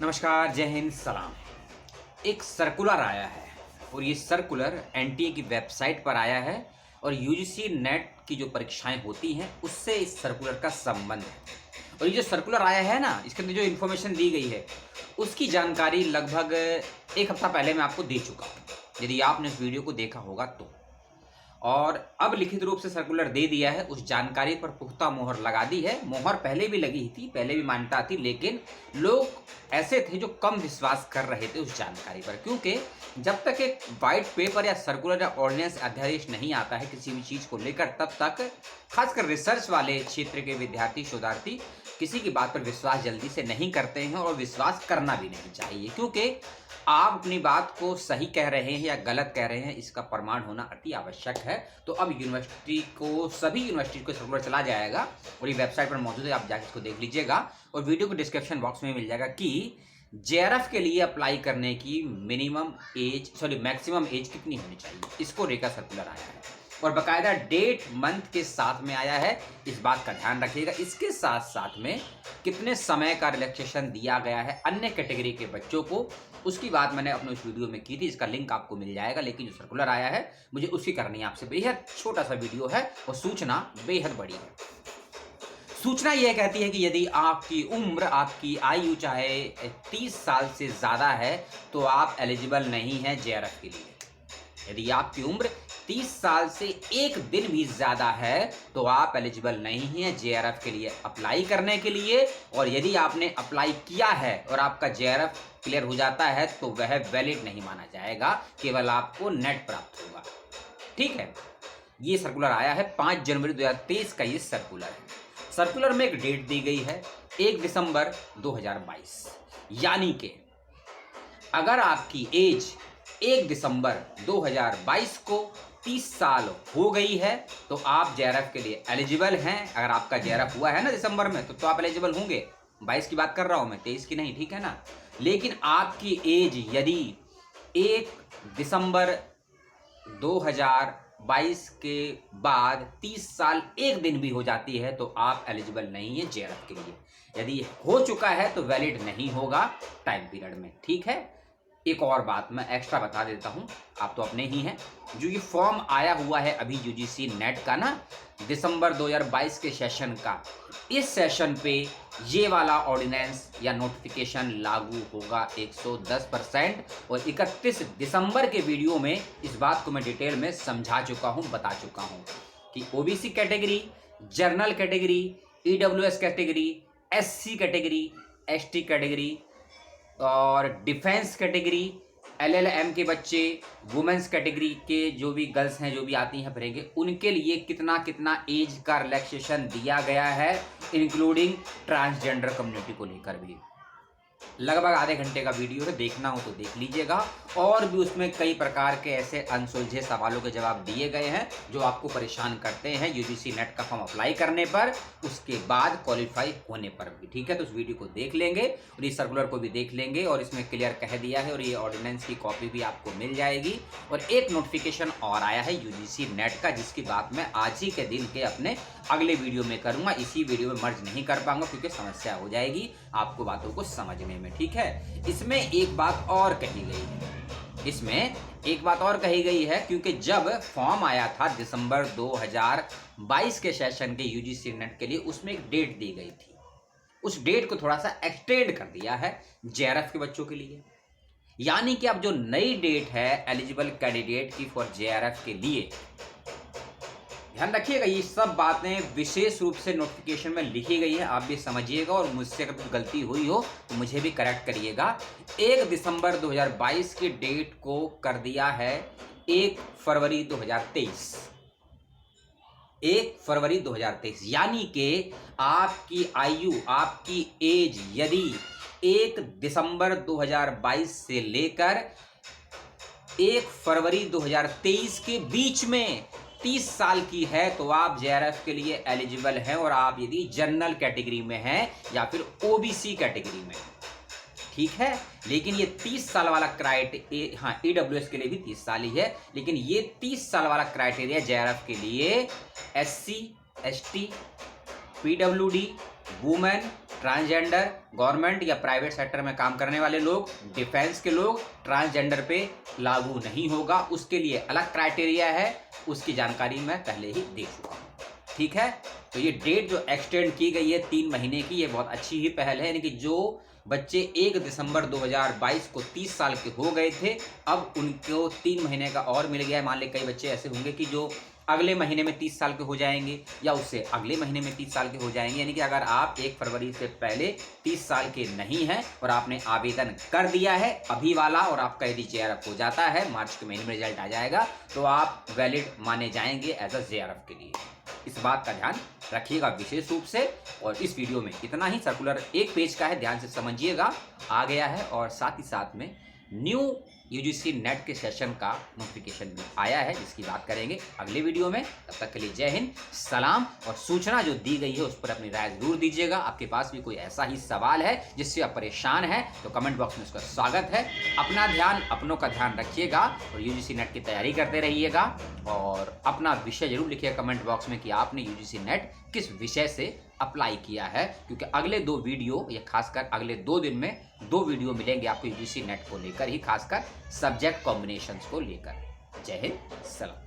नमस्कार, जय हिंद, सलाम। एक सर्कुलर आया है और ये सर्कुलर एनटीए की वेबसाइट पर आया है और यूजीसी नेट की जो परीक्षाएं होती हैं उससे इस सर्कुलर का संबंध है। और ये जो सर्कुलर आया है ना, इसके अंदर जो इन्फॉर्मेशन दी गई है उसकी जानकारी लगभग एक हफ्ता पहले मैं आपको दे चुका हूँ, यदि आपने उस वीडियो को देखा होगा तो। और अब लिखित रूप से सर्कुलर दे दिया है, उस जानकारी पर पुख्ता मोहर लगा दी है। मोहर पहले भी लगी थी, पहले भी मान्यता थी, लेकिन लोग ऐसे थे जो कम विश्वास कर रहे थे उस जानकारी पर, क्योंकि जब तक एक वाइट पेपर या सर्कुलर या ऑर्डिनेंस अध्यादेश नहीं आता है किसी भी चीज को लेकर, तब तक खासकर रिसर्च वाले क्षेत्र के विद्यार्थी शोधार्थी किसी की बात पर विश्वास जल्दी से नहीं करते हैं और विश्वास करना भी नहीं चाहिए, क्योंकि आप अपनी बात को सही कह रहे हैं या गलत कह रहे हैं इसका प्रमाण होना अति आवश्यक है। तो अब सभी यूनिवर्सिटी को सर्कुलर चला जाएगा और ये वेबसाइट पर मौजूद है, आप जाकर इसको देख लीजिएगा। और वीडियो को डिस्क्रिप्शन बॉक्स में मिल जाएगा कि जेआरएफ के लिए अप्लाई करने की मैक्सिमम एज कितनी होनी चाहिए, इसको लेकर सर्कुलर आया है और बाकायदा डेट मंथ के साथ में आया है। इस बात का ध्यान रखिएगा। इसके साथ साथ में कितने समय का रिलैक्सेशन दिया गया है अन्य कैटेगरी के बच्चों को, उसकी बात मैंने अपने उस वीडियो में की थी, इसका लिंक आपको मिल जाएगा। लेकिन जो सर्कुलर आया है मुझे उसकी करनी है आपसे, बेहद छोटा सा वीडियो है और सूचना बेहद बड़ी है। सूचना यह कहती है कि यदि आपकी उम्र, आपकी आयु चाहे 30 साल से ज़्यादा है तो आप एलिजिबल नहीं हैं जेआरएफ के लिए। यदि आपकी उम्र 30 साल से एक दिन भी ज़्यादा है तो आप एलिजिबल नहीं हैं जेआरएफ के लिए अप्लाई करने के लिए। और यदि आपने अप्लाई किया है और आपका जेआरएफ क्लियर हो जाता है तो वह वैलिड नहीं माना जाएगा, केवल आपको नेट प्राप्त होगा। ठीक है, ये सर्कुलर आया है 5 जनवरी 2023 का। ये सर्कुलर है। सर्कुलर में एक डेट दी गई है 1 दिसंबर 2022, यानी कि अगर आपकी एज 1 दिसंबर 2022 को 30 साल हो गई है तो आप जेआरएफ के लिए एलिजिबल हैं। अगर आपका जेआरएफ हुआ है ना दिसंबर में तो आप एलिजिबल होंगे। 22 की बात कर रहा हूं मैं, 23 की नहीं, ठीक है ना। लेकिन आपकी एज यदि 1 दिसंबर 2022 के बाद 30 साल एक दिन भी हो जाती है तो आप एलिजिबल नहीं है जेआरएफ के लिए। यदि हो चुका है तो वैलिड नहीं होगा टाइम पीरियड में। ठीक है, एक और बात मैं एक्स्ट्रा बता देता हूं, आप तो अपने ही हैं। जो ये फॉर्म आया हुआ है अभी यूजीसी नेट का ना, दिसंबर 2022 के सेशन का, इस सेशन पे ये वाला ऑर्डिनेंस या नोटिफिकेशन लागू होगा 110%। और 31 दिसंबर के वीडियो में इस बात को मैं डिटेल में समझा चुका हूं, बता चुका हूं कि OBC category, general category, EWS category, SC category, ST category और डिफेंस कैटेगरी, एलएलएम के बच्चे, वुमेन्स कैटेगरी के जो भी गर्ल्स हैं, जो भी आती हैं भरेंगे, उनके लिए कितना कितना एज का रिलैक्सेशन दिया गया है, इंक्लूडिंग ट्रांसजेंडर कम्युनिटी को लेकर भी। लगभग आधे घंटे का वीडियो है, देखना हो तो देख लीजिएगा। और भी उसमें कई प्रकार के ऐसे अनसुलझे सवालों के जवाब दिए गए हैं जो आपको परेशान करते हैं यूजीसी नेट का फॉर्म अप्लाई करने पर, उसके बाद क्वालिफाई होने पर भी। ठीक है, तो उस वीडियो को देख लेंगे और इस सर्कुलर को भी देख लेंगे और इसमें क्लियर कह दिया है और ये ऑर्डिनेंस की कॉपी भी आपको मिल जाएगी। और एक नोटिफिकेशन और आया है यूजीसी नेट का, जिसकी बात मैं आज ही के दिन के अपने अगले वीडियो में करूंगा। इसी वीडियो में मर्ज नहीं कर पाऊंगा क्योंकि समस्या हो जाएगी आपको बातों को समझने में। ठीक है, इसमें एक बात और कही गई है, क्योंकि जब फॉर्म आया था दिसंबर 2022 के सेशन के यूजीसी नेट के लिए, उसमें एक डेट दी गई थी। उस डेट को थोड़ा सा एक्सटेंड कर दिया है जेआरएफ के बच्चों के लिए, यानी कि अब जो नई डेट है एलिजिबल कैंडिडेट की फॉर जेआरएफ के लिए, ध्यान रखिएगा, ये सब बातें विशेष रूप से नोटिफिकेशन में लिखी गई है, आप भी समझिएगा। और मुझसे अगर कुछ गलती हुई हो तो मुझे भी करेक्ट करिएगा। 1 दिसंबर 2022 की डेट को कर दिया है 1 फरवरी 2023। 1 फरवरी 2023, यानी कि आपकी आयु, आपकी एज यदि 1 दिसंबर 2022 से लेकर 1 फरवरी 2023 के बीच में 30 साल की है तो आप जेआरएफ के लिए एलिजिबल हैं। और आप यदि जनरल कैटेगरी में हैं या फिर ओबीसी कैटेगरी में, ठीक है। लेकिन ये 30 साल वाला क्राइटेरिया, हाँ, ईडब्ल्यूएस के लिए भी 30 साल ही है, लेकिन ये 30 साल वाला क्राइटेरिया जेआरएफ के लिए SC, ST, PWD, women, transgender, government या प्राइवेट सेक्टर में काम करने वाले लोग, डिफेंस के लोग, ट्रांसजेंडर पे लागू नहीं होगा। उसके लिए अलग क्राइटेरिया है, उसकी जानकारी मैं पहले ही दे चुका हूँ। ठीक है, तो ये डेट जो एक्सटेंड की गई है 3 महीने की, ये बहुत अच्छी ही पहल है। यानी कि जो बच्चे 1 दिसंबर 2022 को 30 साल के हो गए थे, अब उनको 3 महीने का और मिल गया है। मान ले कई बच्चे ऐसे होंगे कि जो अगले महीने में 30 साल के हो जाएंगे या उससे अगले महीने में 30 साल के हो जाएंगे। यानी कि अगर आप 1 फरवरी से पहले 30 साल के नहीं हैं और आपने आवेदन कर दिया है अभी वाला, और आपका यदि JRF हो जाता है, मार्च के महीने में रिजल्ट आ जाएगा, तो आप वैलिड माने जाएंगे एज अ JRF के लिए। इस बात का ध्यान रखिएगा विशेष रूप से। और इस वीडियो में इतना ही। सर्कुलर 1 पेज का है, ध्यान से समझिएगा, आ गया है। और साथ ही साथ में न्यू UGC नेट के सेशन का नोटिफिकेशन भी आया है, जिसकी बात करेंगे अगले वीडियो में। तब तक के लिए जय हिंद, सलाम। और सूचना जो दी गई है उस पर अपनी राय जरूर दीजिएगा। आपके पास भी कोई ऐसा ही सवाल है जिससे आप परेशान हैं तो कमेंट बॉक्स में उसका स्वागत है। अपना ध्यान, अपनों का ध्यान रखिएगा और UGC नेट की तैयारी करते रहिएगा। और अपना विषय जरूर लिखिएगा कमेंट बॉक्स में कि आपने UGC नेट किस विषय से अप्लाई किया है, क्योंकि अगले 2 वीडियो, या खासकर अगले 2 दिन में 2 वीडियो मिलेंगे आपको UGC नेट को लेकर ही, खासकर सब्जेक्ट कॉम्बिनेशंस को लेकर। जय हिंद, सलाम।